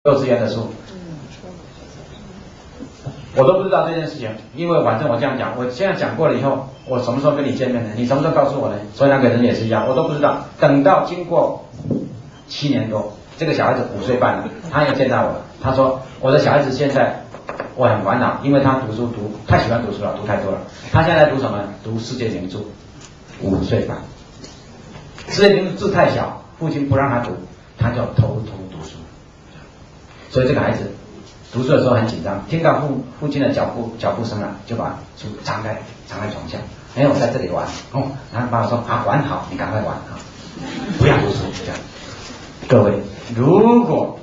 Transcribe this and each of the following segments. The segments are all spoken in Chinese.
幼稚园的书，我都不知道这件事情，因为反正我这样讲，我现在讲过了以后，我什么时候跟你见面呢？你什么时候告诉我呢？所以那个人也是一样，我都不知道。等到经过7年多，这个小孩子5岁半了，他又见到我了，他说我的小孩子现在我很烦恼，因为他太喜欢读书了，读太多了。他现在读什么？读世界名著，5岁半。世界名著字太小，父亲不让他读，他就偷偷读书。所以这个孩子读书的时候很紧张，听到父亲的脚步声了，就把书藏在床下。我在这里玩哦，然后爸爸说玩好，你赶快玩啊，不要读书这样。各位，如果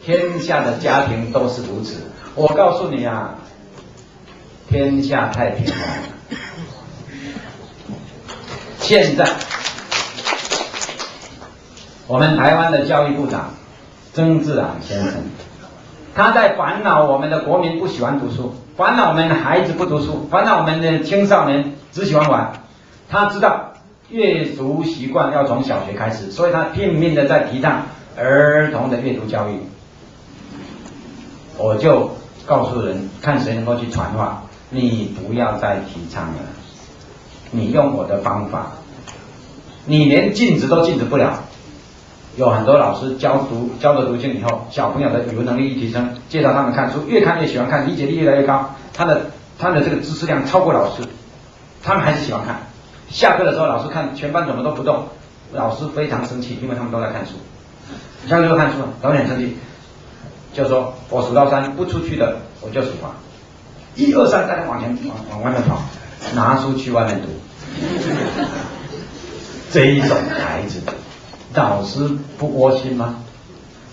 天下的家庭都是如此，我告诉你啊，天下太平了。现在我们台湾的教育部长曾志昂先生，他在烦恼我们的国民不喜欢读书，烦恼我们的孩子不读书，烦恼我们的青少年只喜欢玩。他知道阅读习惯要从小学开始，所以他拼命的在提倡儿童的阅读教育。我就告诉人，看谁能够去传话，你不要再提倡了，你用我的方法，你连禁止都禁止不了。有很多老师教的读经以后，小朋友的语文能力一提升，介绍他们看书，越看越喜欢看，理解力越来越高，他的这个知识量超过老师，他们还是喜欢看。下课的时候，老师看全班怎么都不动，老师非常生气，因为他们都在看书。下课就看书了，老师很生气，就说我数到3不出去的我就处罚，1、2、3，大家往外面跑，拿书去外面读。这一种孩子，老师不窝心吗？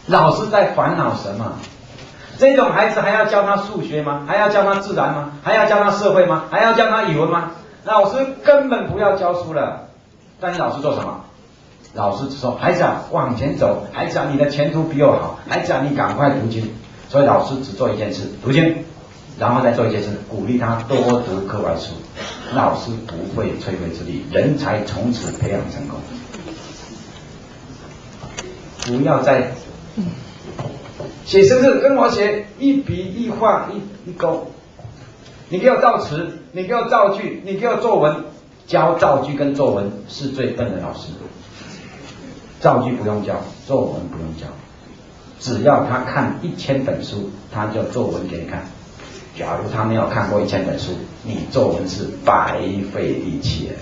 老师在烦恼什么？这种孩子还要教他数学吗？还要教他自然吗？还要教他社会吗？还要教他语文吗？老师根本不要教书了。但是老师做什么？老师只说孩子啊，往前走，孩子啊，你的前途比我好，孩子啊，你赶快读经。所以老师只做一件事，读经，然后再做一件事，鼓励他多读课外书。老师不费吹灰之力，人才从此培养成功。不要再写生字，跟我写一笔一画一勾。你给我造词，你给我造句，你给我作文。教造句跟作文是最笨的老师。造句不用教，作文不用教，只要他看1000本书，他就作文给你看。假如他没有看过1000本书，你作文是白费力气了。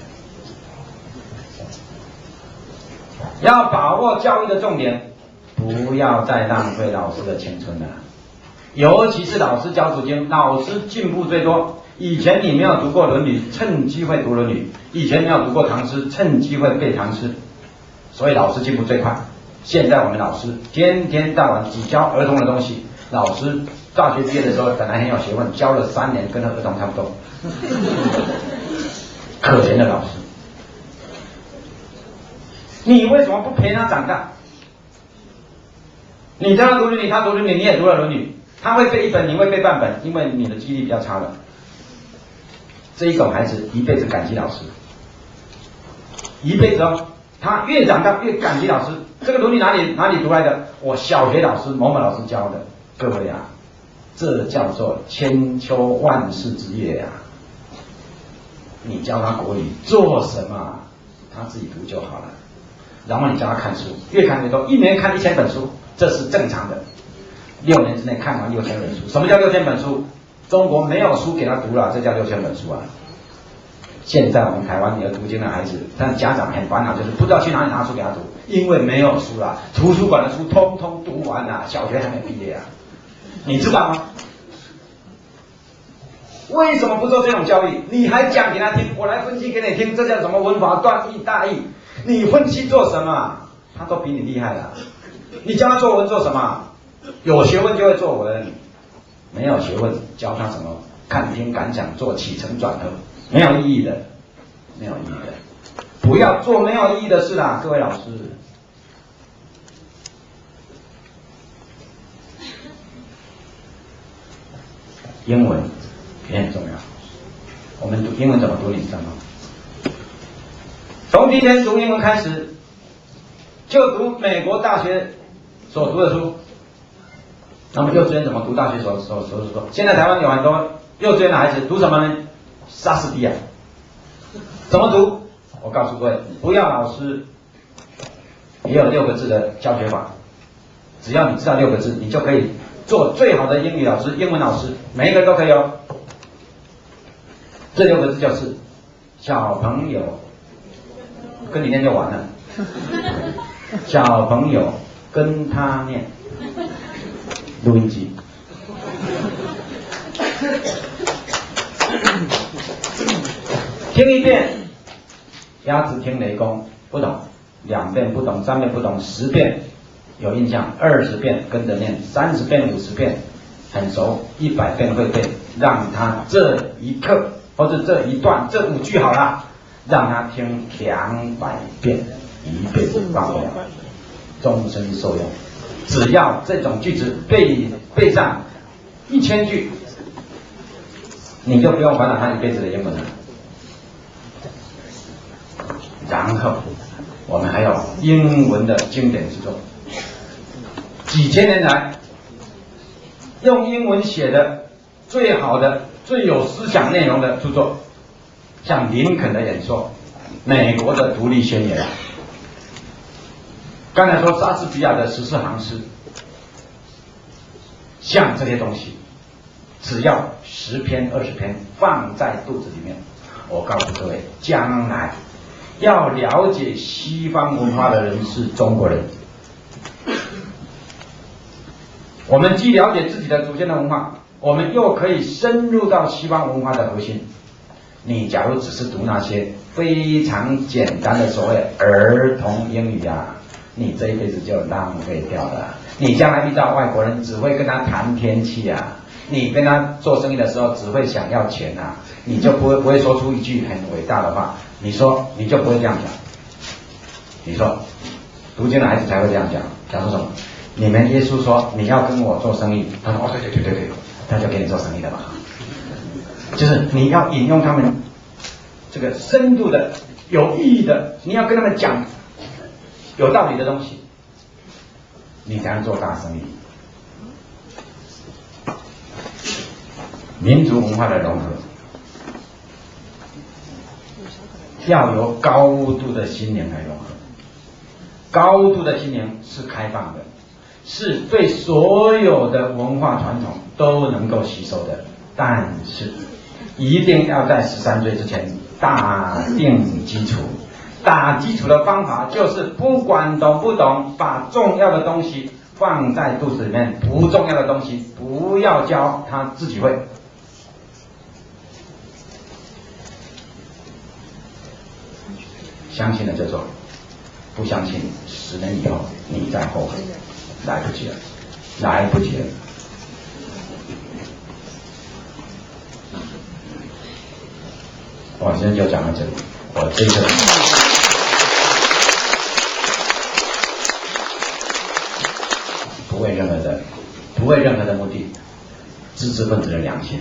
要把握教育的重点，不要再浪费老师的青春了。尤其是老师教读经，老师进步最多。以前你没有读过《论语》，趁机会读《论语》；以前没有读过唐诗，趁机会背唐诗。所以老师进步最快。现在我们老师天天到晚只教儿童的东西，老师大学毕业的时候本来很有学问，教了3年，跟儿童差不多。可怜的老师。你为什么不陪他长大？你教他读《论语》，他读《论语》，你也读了《论语》，他会背1本，你会背半本，因为你的记忆力比较差了。这一种孩子一辈子感激老师，一辈子哦，他越长大越感激老师。这个《论语》哪里读来的？我小学老师某某老师教的。各位啊，这叫做千秋万世之业啊！你教他国语做什么？他自己读就好了。然后你教他看书，越看越多，一年看1000本书，这是正常的。6年之内看完6000本书。什么叫6000本书？中国没有书给他读了，这叫6000本书啊！现在我们台湾有读经的孩子，但家长很烦恼，就是不知道去哪里拿书给他读，因为没有书了，图书馆的书通通读完了，小学还没毕业啊！你知道吗？为什么不做这种教育？你还讲给他听，我来分析给你听，这叫什么文法断义大义？你分析做什么？他都比你厉害了。你教他作文做什么？有学问就会作文，没有学问教他怎么看听感想做起承转合，没有意义的，没有意义的。不要做没有意义的事啦，各位老师。英文也很重要。我们读英文怎么读，你知道吗？从第一天读英文开始，就读美国大学所读的书。那么幼稚园怎么读大学所？现在台湾有很多幼稚园的孩子读什么呢？莎士比亚。怎么读？我告诉各位，不要老师，也有6个字的教学法。只要你知道6个字，你就可以做最好的英语老师、英文老师，每一个都可以哦。这6个字就是小朋友，跟你念就完了。小朋友跟他念，录音机。听一遍，鸭子听雷公，不懂；2遍不懂，3遍不懂，10遍有印象，20遍跟着念，30遍、50遍很熟，100遍会背。让他这一课或者这一段这5句好了，让他听200遍，1遍忘不了，终身受用。只要这种句子背上1000句，你就不用烦恼他一辈子的英文了。然后我们还有英文的经典之作，几千年来用英文写的最好的、最有思想内容的著作，像林肯的演说、美国的独立宣言，刚才说莎士比亚的14行诗，像这些东西，只要10篇、20篇放在肚子里面，我告诉各位，将来要了解西方文化的人是中国人。我们既了解自己的祖先的文化，我们又可以深入到西方文化的核心。你假如只是读那些非常简单的所谓儿童英语啊，你这一辈子就浪费掉了。你将来遇到外国人，只会跟他谈天气啊，你跟他做生意的时候，只会想要钱啊，你就不会说出一句很伟大的话。你说你就不会这样讲。你说读经的孩子才会这样讲，讲说什么？你们耶稣说你要跟我做生意，他说哦对，他就给你做生意的嘛。就是你要引用他们这个深度的、有意义的，你要跟他们讲有道理的东西，你才能做大生意。民族文化的融合，要由高度的心灵来融合。高度的心灵是开放的，是对所有的文化传统都能够吸收的，但是一定要在13岁之前打定基础。打基础的方法就是不管懂不懂，把重要的东西放在肚子里面，不重要的东西不要教，他自己会。相信了就做，不相信10年以后你再后悔，来不及了，来不及了。我今天就讲到这里，我这个不为任何的目的，知识分子的良心。